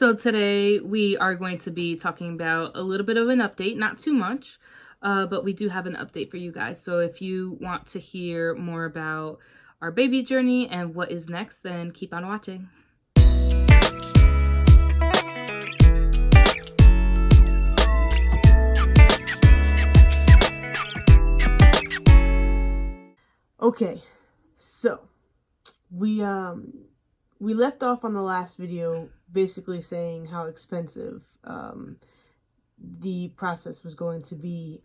So today we are going to be talking about a little bit of an update, not too much, but we do have an update for you guys. So if you want to hear more about our baby journey and what is next, then keep on watching. Okay, so we left off on the last video basically saying how expensive the process was going to be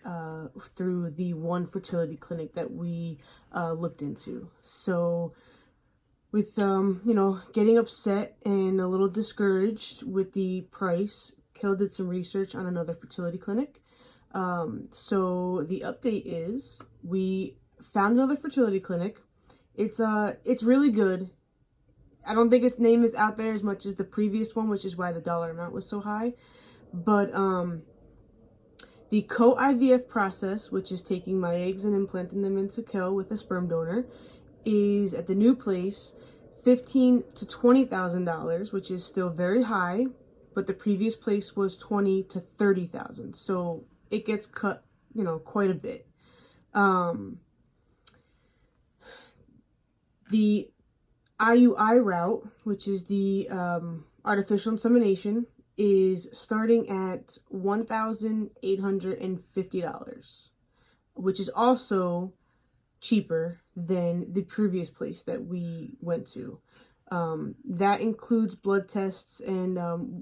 through the one fertility clinic that we looked into. So with getting upset and a little discouraged with the price, Kel did some research on another fertility clinic. So the update is we found another fertility clinic. It's really good. I don't think its name is out there as much as the previous one, which is why the dollar amount was so high. But the co-IVF process, which is taking my eggs and implanting them into Kel with a sperm donor, is at the new place $15,000 to $20,000, which is still very high. But the previous place was $20,000 to $30,000, so it gets cut, quite a bit. The IUI route, which is the artificial insemination, is starting at $1,850, which is also cheaper than the previous place that we went to. That includes blood tests and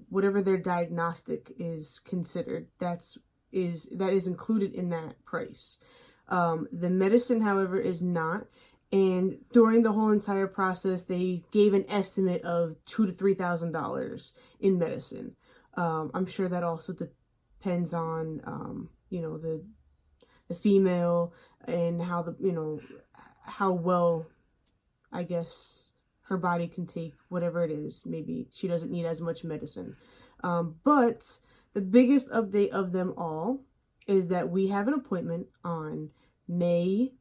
whatever their diagnostic is considered. That is included in that price. The medicine, however, is not. And during the whole entire process, they gave an estimate of $2,000 to $3,000 in medicine. I'm sure that also depends on, the female and how how well, I guess, her body can take whatever it is. Maybe she doesn't need as much medicine. But the biggest update of them all is that we have an appointment on May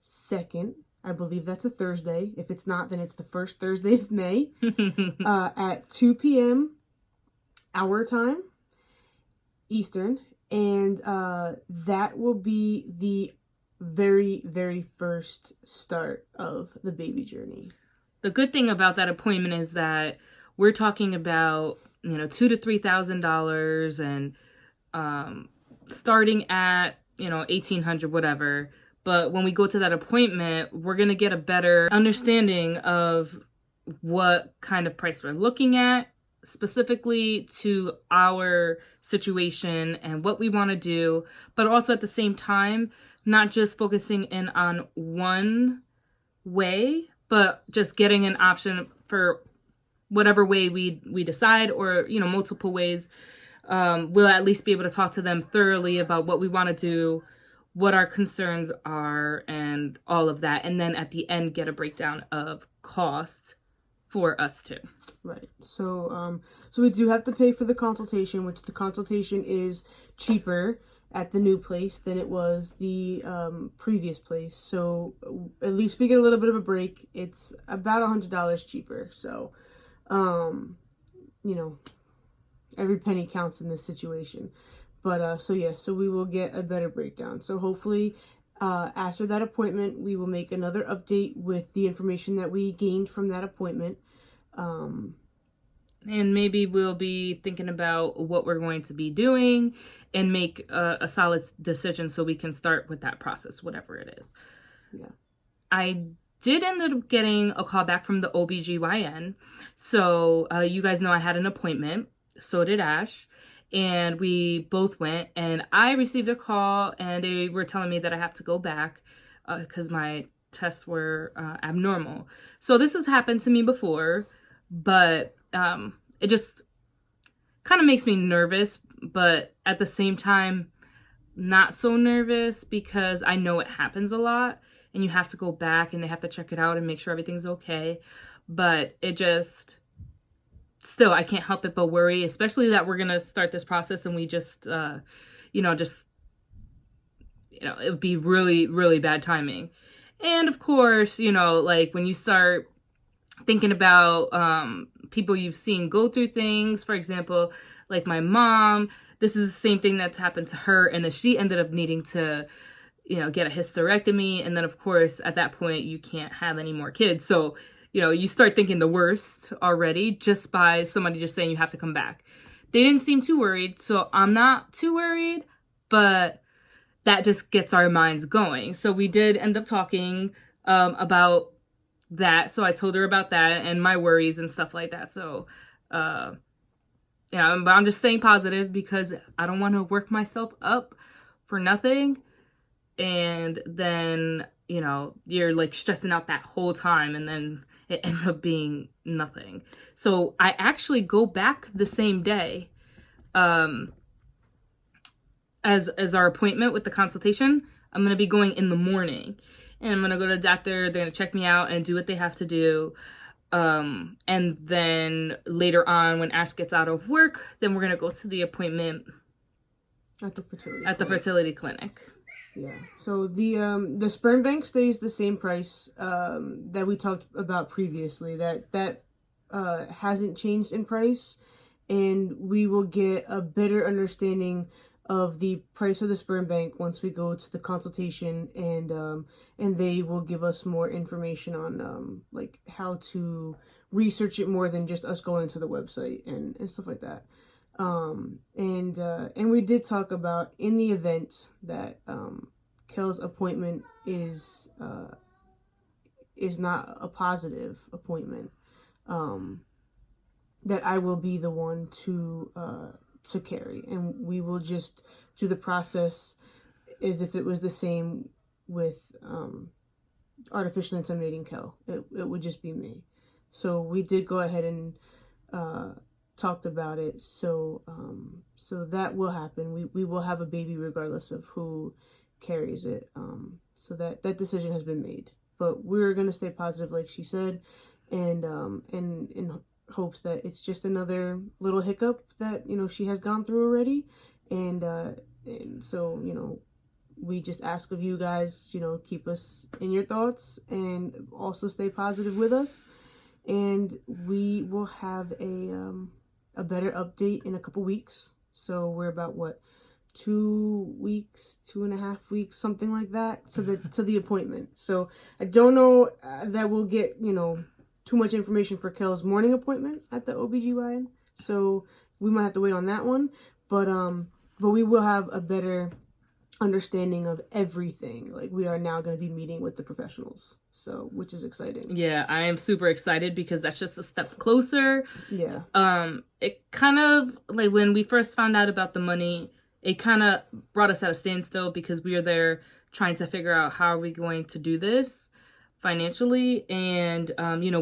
2nd. I believe that's a Thursday. If it's not, then it's the first Thursday of May at 2 p.m. our time, Eastern. And that will be the very, very first start of the baby journey. The good thing about that appointment is that we're talking about, $2,000 to $3,000 and starting at, $1,800, whatever. But when we go to that appointment, we're going to get a better understanding of what kind of price we're looking at, specifically to our situation and what we want to do, but also at the same time, not just focusing in on one way, but just getting an option for whatever way we decide, or, multiple ways. We'll at least be able to talk to them thoroughly about what we want to do, what our concerns are, and all of that. And then at the end, get a breakdown of cost for us too. Right. So we do have to pay for the consultation, which the consultation is cheaper at the new place than it was the previous place. So at least we get a little bit of a break. It's about $100 cheaper. So, every penny counts in this situation. But, so we will get a better breakdown. So hopefully, after that appointment, we will make another update with the information that we gained from that appointment. And maybe we'll be thinking about what we're going to be doing and make a solid decision so we can start with that process, whatever it is. Yeah. I did end up getting a call back from the OBGYN. So you guys know I had an appointment. So did Ash. And we both went, and I received a call, and they were telling me that I have to go back because my tests were abnormal. So this has happened to me before, but it just kind of makes me nervous, but at the same time, not so nervous, because I know it happens a lot, and you have to go back, and they have to check it out and make sure everything's okay. But it just... still, I can't help it but worry, especially that we're going to start this process and we just, it would be really, really bad timing. And of course, like when you start thinking about people you've seen go through things. For example, like my mom, this is the same thing that's happened to her, and then she ended up needing to, get a hysterectomy. And then, of course, at that point, you can't have any more kids. So, you start thinking the worst already just by somebody just saying you have to come back. They didn't seem too worried, so I'm not too worried, but that just gets our minds going. So we did end up talking about that. So I told her about that and my worries and stuff like that. So, but I'm just staying positive because I don't want to work myself up for nothing. And then, you're like stressing out that whole time and then it ends up being nothing. So I actually go back the same day as our appointment with the consultation. I'm going to be going in the morning. And I'm going to go to the doctor. They're going to check me out and do what they have to do. And then later on, when Ash gets out of work, then we're going to go to the appointment at the fertility clinic. Yeah. So the sperm bank stays the same price that we talked about previously. That hasn't changed in price, and we will get a better understanding of the price of the sperm bank once we go to the consultation, and they will give us more information on like how to research it more than just us going to the website and stuff like that. And we did talk about, in the event that Kel's appointment is not a positive appointment, that I will be the one to carry, and we will just do the process as if it was the same with artificially inseminating Kel. It would just be me. So we did go ahead and talked about it. So that will happen. We will have a baby regardless of who carries it. So that decision has been made. But we're gonna stay positive, like she said, and in hopes that it's just another little hiccup that she has gone through already, and so we just ask of you guys, keep us in your thoughts and also stay positive with us, and we will have a better update in a couple weeks. So we're about 2 weeks, 2.5 weeks, something like that, to the appointment. So I don't know that we'll get too much information for Kel's morning appointment at the OBGYN. So we might have to wait on that one, but we will have a better understanding of everything. Like, we are now going to be meeting with the professionals, so which is exciting. Yeah, I am super excited because that's just a step closer. Yeah. It kind of, like, when we first found out about the money, it kind of brought us at a standstill because we were there trying to figure out how are we going to do this financially. And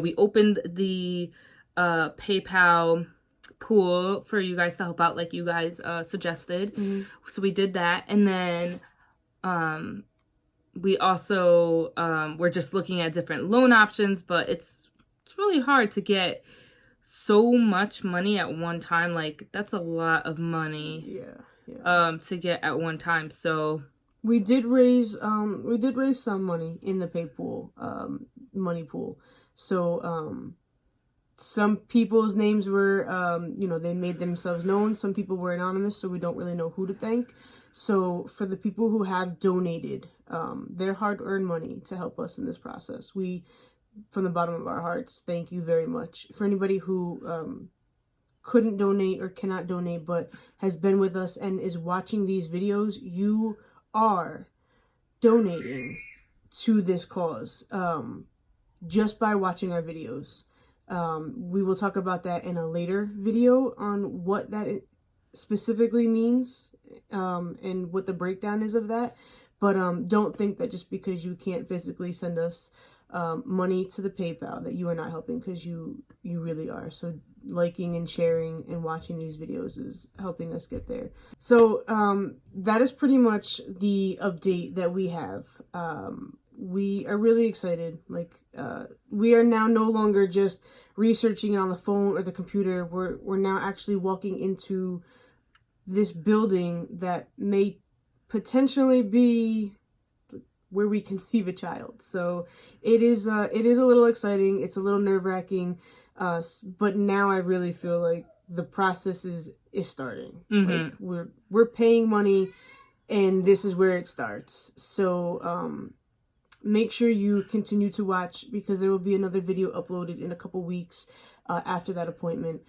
we opened the PayPal pool for you guys to help out, like you guys suggested. Mm-hmm. So we did that, and then we also we're just looking at different loan options, but it's really hard to get so much money at one time. Like, that's a lot of money. Yeah. To get at one time. So we did raise some money in the pay pool, money pool. So some people's names were they made themselves known. Some people were anonymous, so we don't really know who to thank. So for the people who have donated their hard-earned money to help us in this process, we, from the bottom of our hearts, thank you very much. For anybody who couldn't donate or cannot donate but has been with us and is watching these videos, you are donating to this cause just by watching our videos. We will talk about that in a later video on what that specifically means and what the breakdown is of that. But don't think that just because you can't physically send us money to the PayPal that you are not helping, because you really are. So liking and sharing and watching these videos is helping us get there. So that is pretty much the update that we have. We are really excited. Like, we are now no longer just researching it on the phone or the computer. We're now actually walking into this building that may potentially be where we conceive a child. So it is a little exciting. It's a little nerve-wracking, but now I really feel like the process is starting. Like we're paying money, and this is where it starts. So make sure you continue to watch, because there will be another video uploaded in a couple weeks after that appointment.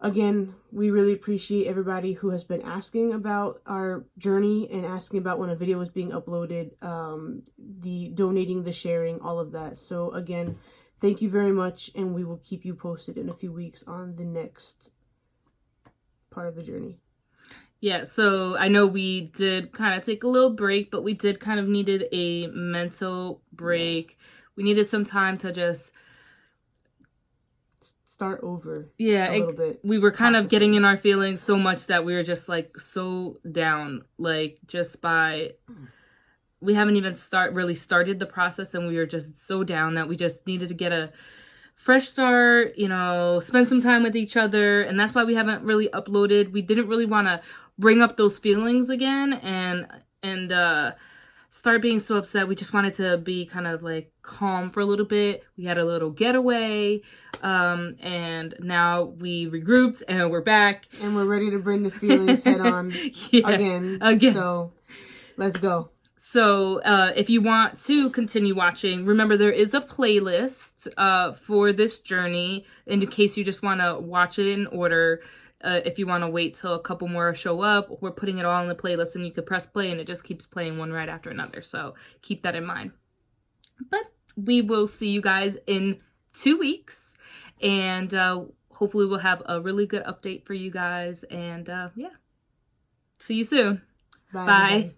Again, we really appreciate everybody who has been asking about our journey and asking about when a video is being uploaded, the donating, the sharing, all of that. So again, thank you very much, and we will keep you posted in a few weeks on the next part of the journey. Yeah, so I know we did kind of take a little break, but we did kind of needed a mental break. We needed some time to just start over. Yeah, a little bit. We were kind of getting in our feelings so much that we were just like so down, like just by, we haven't even really started the process, and we were just so down that we just needed to get a fresh start, you know, spend some time with each other. And that's why we haven't really uploaded. We didn't really want to bring up those feelings again and start being so upset. We just wanted to be kind of like calm for a little bit. We had a little getaway, and now we regrouped and we're back. And we're ready to bring the feelings head on again. So let's go. So if you want to continue watching, remember there is a playlist for this journey in case you just want to watch it in order. If you want to wait till a couple more show up, we're putting it all in the playlist, and you could press play and it just keeps playing one right after another. So keep that in mind. But we will see you guys in 2 weeks, and hopefully we'll have a really good update for you guys. And yeah, see you soon. Bye. Bye.